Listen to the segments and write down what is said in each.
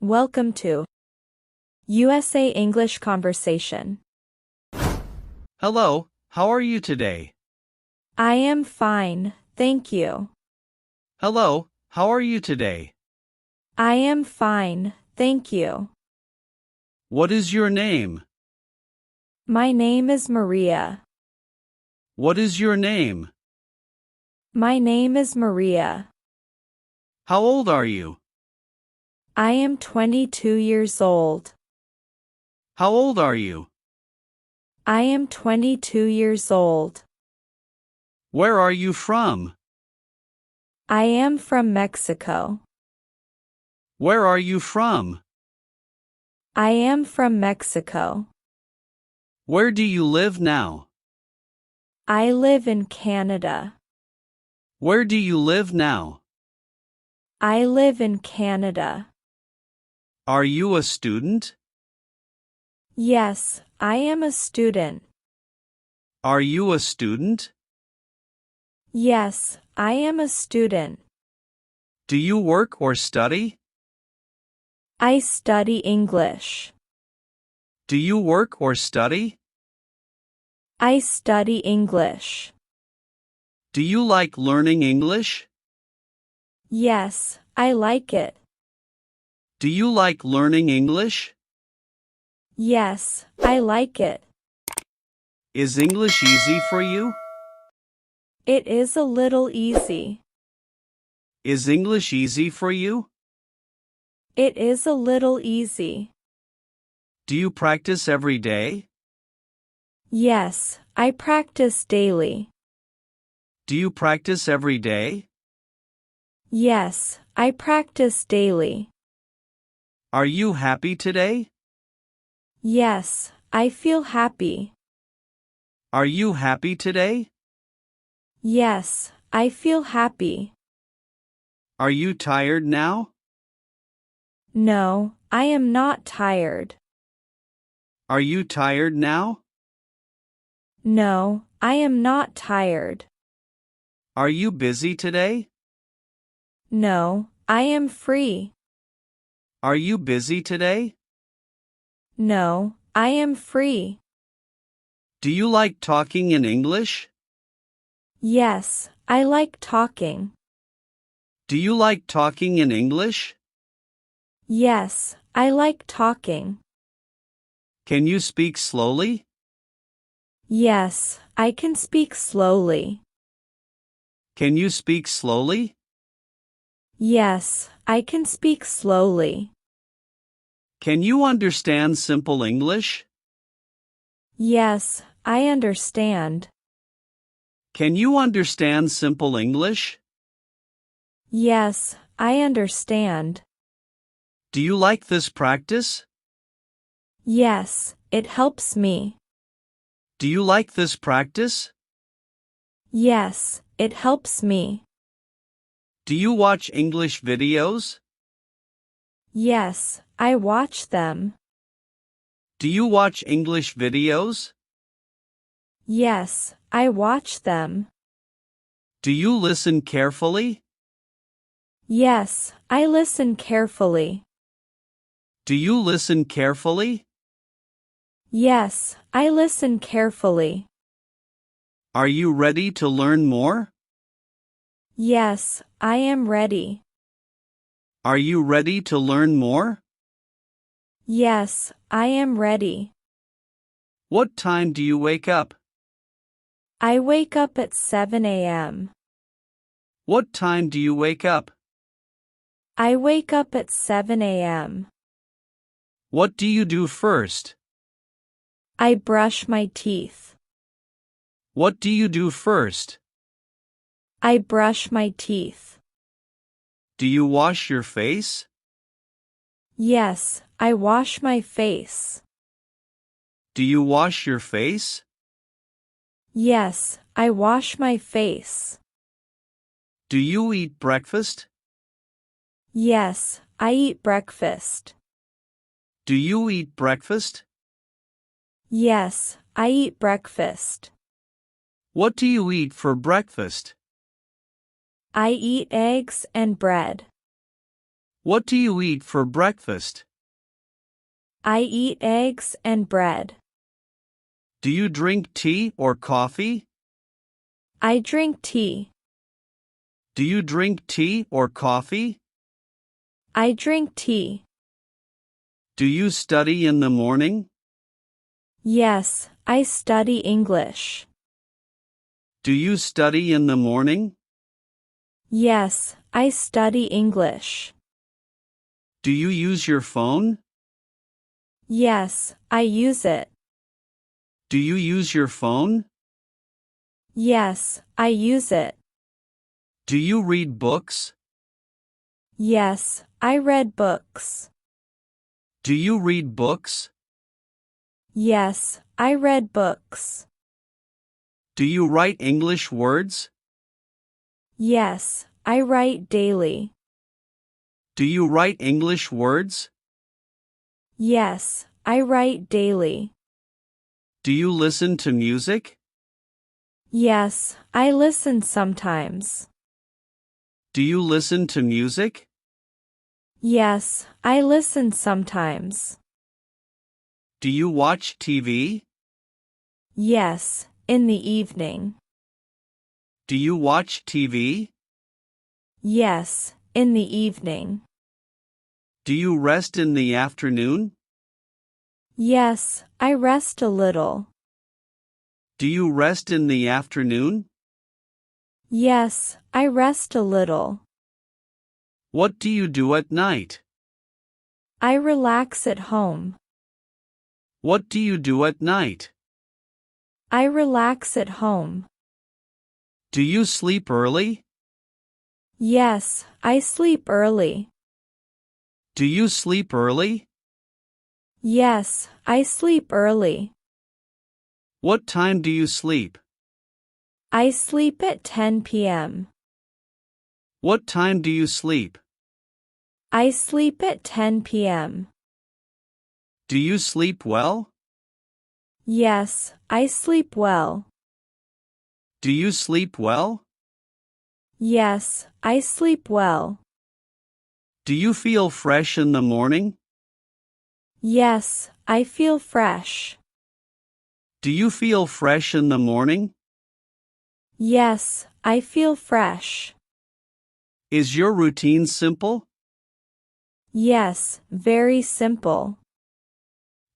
Welcome to USA English Conversation. Hello, how are you today? I am fine, thank you. Hello, how are you today? I am fine, thank you. What is your name? My name is Maria. What is your name? My name is Maria. How old are you? I am 22 years old. How old are you? I am 22 years old. Where are you from? I am from Mexico. Where are you from? I am from Mexico. Where do you live now? I live in Canada. Where do you live now? I live in Canada. Are you a student? Yes, I am a student. Are you a student? Yes, I am a student. Do you work or study? I study English. Do you work or study? I study English. Do you like learning English? Yes, I like it. Do you like learning English? Yes, I like it. Is English easy for you? It is a little easy. Is English easy for you? It is a little easy. Do you practice every day? Yes, I practice daily. Do you practice every day? Yes, I practice daily. Are you happy today? Yes, I feel happy. Are you happy today? Yes, I feel happy. Are you tired now? No, I am not tired. Are you tired now? No, I am not tired. Are you busy today? No, I am free. Are you busy today? No, I am free. Do you like talking in English? Yes, I like talking. Do you like talking in English? Yes, I like talking. Can you speak slowly? Yes, I can speak slowly. Can you speak slowly? Yes, I can speak slowly. Can you understand simple English? Yes, I understand. Can you understand simple English? Yes, I understand. Do you like this practice? Yes, it helps me. Do you like this practice? Yes, it helps me. Do you watch English videos? Yes, I watch them. Do you watch English videos? Yes, I watch them. Do you listen carefully? Yes, I listen carefully. Do you listen carefully? Yes, I listen carefully. Are you ready to learn more? Yes, I am ready. Are you ready to learn more? Yes, I am ready. What time do you wake up? I wake up at 7 a.m. What time do you wake up? I wake up at 7 a.m. What do you do first? I brush my teeth. What do you do first? I brush my teeth. Do you wash your face? Yes, I wash my face. Do you wash your face? Yes, I wash my face. Do you eat breakfast? Yes, I eat breakfast. Do you eat breakfast? Yes, I eat breakfast. What do you eat for breakfast? I eat eggs and bread. What do you eat for breakfast? I eat eggs and bread. Do you drink tea or coffee? I drink tea. Do you drink tea or coffee? I drink tea. Do you study in the morning? Yes, I study English. Do you study in the morning? Yes, I study English. Do you use your phone? Yes, I use it. Do you use your phone? Yes, I use it. Do you read books? Yes, I read books. Do you read books? Yes, I read books. Do you write English words? Yes, I write daily. Do you write English words? Yes, I write daily. Do you listen to music? Yes, I listen sometimes. Do you listen to music? Yes, I listen sometimes. Do you watch TV? Yes, in the evening. Do you watch TV? Yes, in the evening. Do you rest in the afternoon? Yes, I rest a little. Do you rest in the afternoon? Yes, I rest a little. What do you do at night? I relax at home. What do you do at night? I relax at home. Do you sleep early? Yes, I sleep early. Do you sleep early? Yes, I sleep early. What time do you sleep? I sleep at 10 p.m. What time do you sleep? I sleep at 10 p.m. Do you sleep well? Yes, I sleep well. Do you sleep well? Yes, I sleep well. Do you feel fresh in the morning? Yes, I feel fresh. Do you feel fresh in the morning? Yes, I feel fresh. Is your routine simple? Yes, very simple.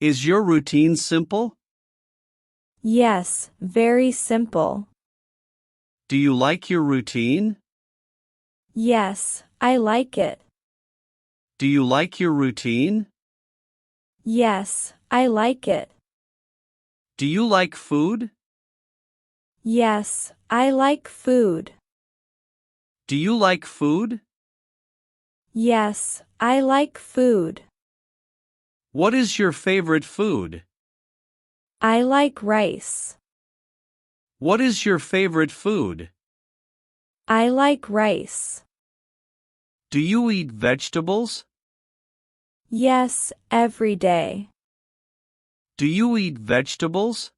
Is your routine simple? Yes, very simple. Do you like your routine? Yes, I like it. Do you like your routine? Yes, I like it. Do you like food? Yes, I like food. Do you like food? Yes, I like food. What is your favorite food? I like rice. What is your favorite food? I like rice. Do you eat vegetables? Yes, every day. Do you eat vegetables?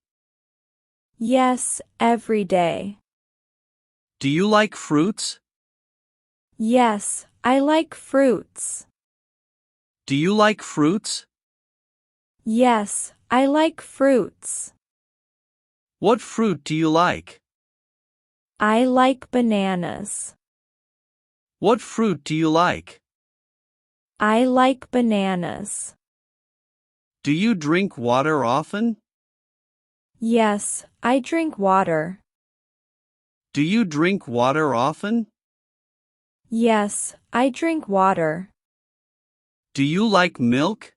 Yes, every day. Do you like fruits? Yes, I like fruits. Do you like fruits? Yes, I like fruits. What fruit do you like? I like bananas. What fruit do you like? I like bananas. Do you drink water often? Yes, I drink water. Do you drink water often? Yes, I drink water. Do you like milk?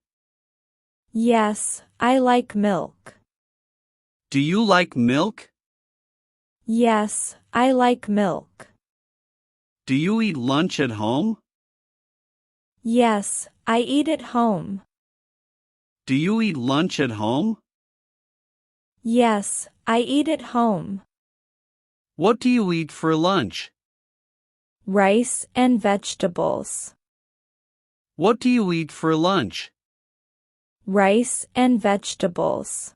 Yes, I like milk. Do you like milk? Yes, I like milk. Do you eat lunch at home? Yes, I eat at home. Do you eat lunch at home? Yes, I eat at home. What do you eat for lunch? Rice and vegetables. What do you eat for lunch? Rice and vegetables.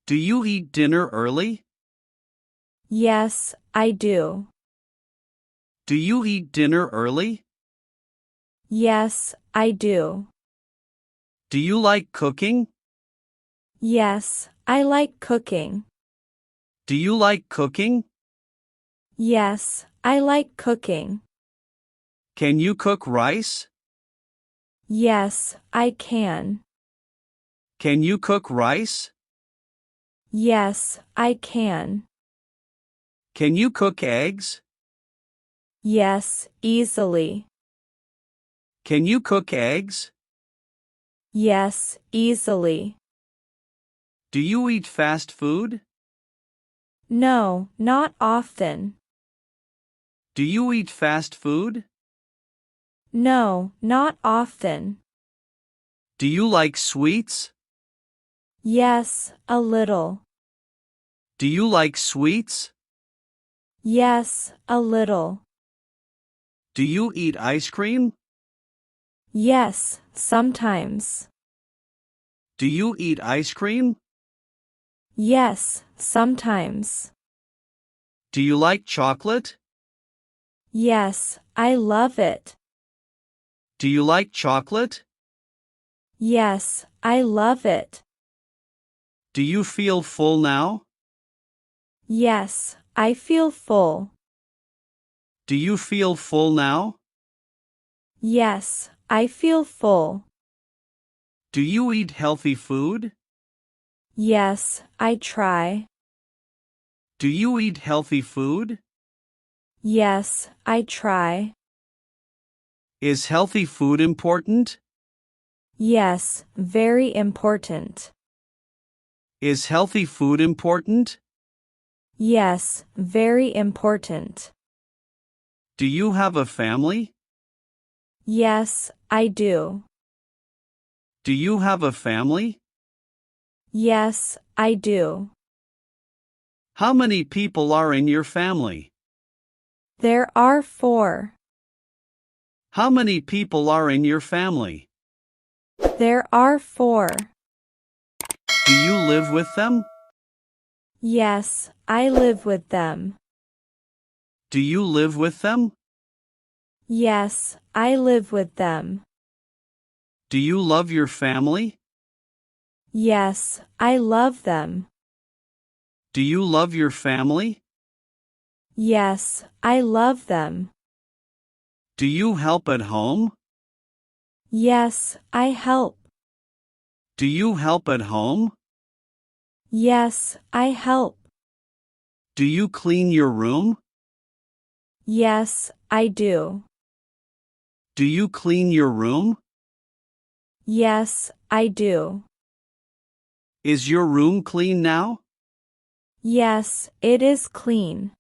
Do you eat dinner early? Yes, I do. Do you eat dinner early? Yes, I do. Do you like cooking? Yes, I like cooking. Do you like cooking? Yes, I like cooking. Can you cook rice? Yes, I can. Can you cook rice? Yes, I can. Can you cook eggs? Yes, easily. Can you cook eggs? Yes, easily. Do you eat fast food? No, not often. Do you eat fast food? No, not often. Do you like sweets? Yes, a little. Do you like sweets? Yes, a little. Do you eat ice cream? Yes, sometimes. Do you eat ice cream? Yes, sometimes. Do you like chocolate? Yes, I love it. Do you like chocolate? Yes, I love it. Do you feel full now? Yes, I feel full. Do you feel full now? Yes, I feel full. Do you eat healthy food? Yes, I try. Do you eat healthy food? Yes, I try. Is healthy food important? Yes, very important. Is healthy food important? Yes, very important. Do you have a family? Yes, I do. Do you have a family? Yes, I do. How many people are in your family? There are 4. How many people are in your family? There are 4. Do you live with them? Yes, I live with them. Do you live with them? Yes, I live with them. Do you love your family? Yes, I love them. Do you love your family? Yes, I love them. Do you help at home? Yes, I help. Do you help at home? Yes, I help. Do you clean your room? Yes, I do. Do you clean your room? Yes, I do. Is your room clean now? Yes, it is clean.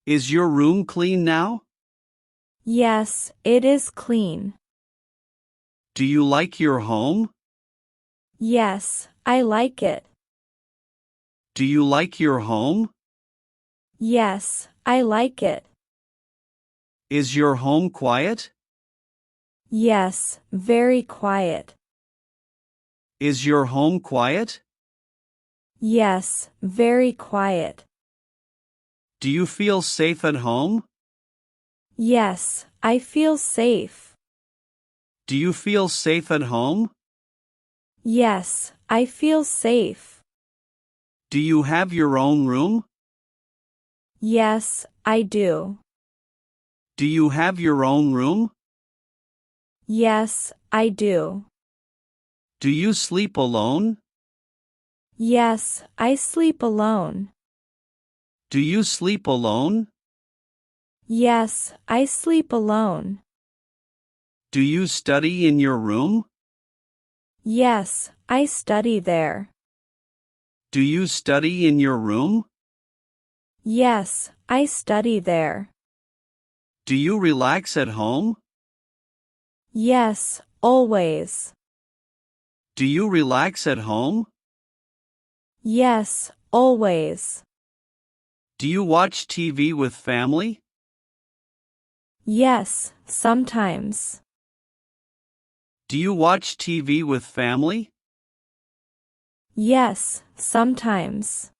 Is your room clean now? Yes, it is clean. Do you like your home? Yes, I like it. Do you like your home? Yes, I like it. Is your home quiet? Yes, very quiet. Is your home quiet? Yes, very quiet. Do you feel safe at home? Yes, I feel safe. Do you feel safe at home? Yes, I feel safe. Do you have your own room? Yes, I do. Do you have your own room? Yes, I do. Do you sleep alone? Yes, I sleep alone. Do you sleep alone? Yes, I sleep alone. Do you study in your room? Yes, I study there. Do you study in your room? Yes, I study there. Do you relax at home? Yes, always. Do you relax at home? Yes, always. Do you watch TV with family? Yes, sometimes. Do you watch TV with family? Yes, sometimes.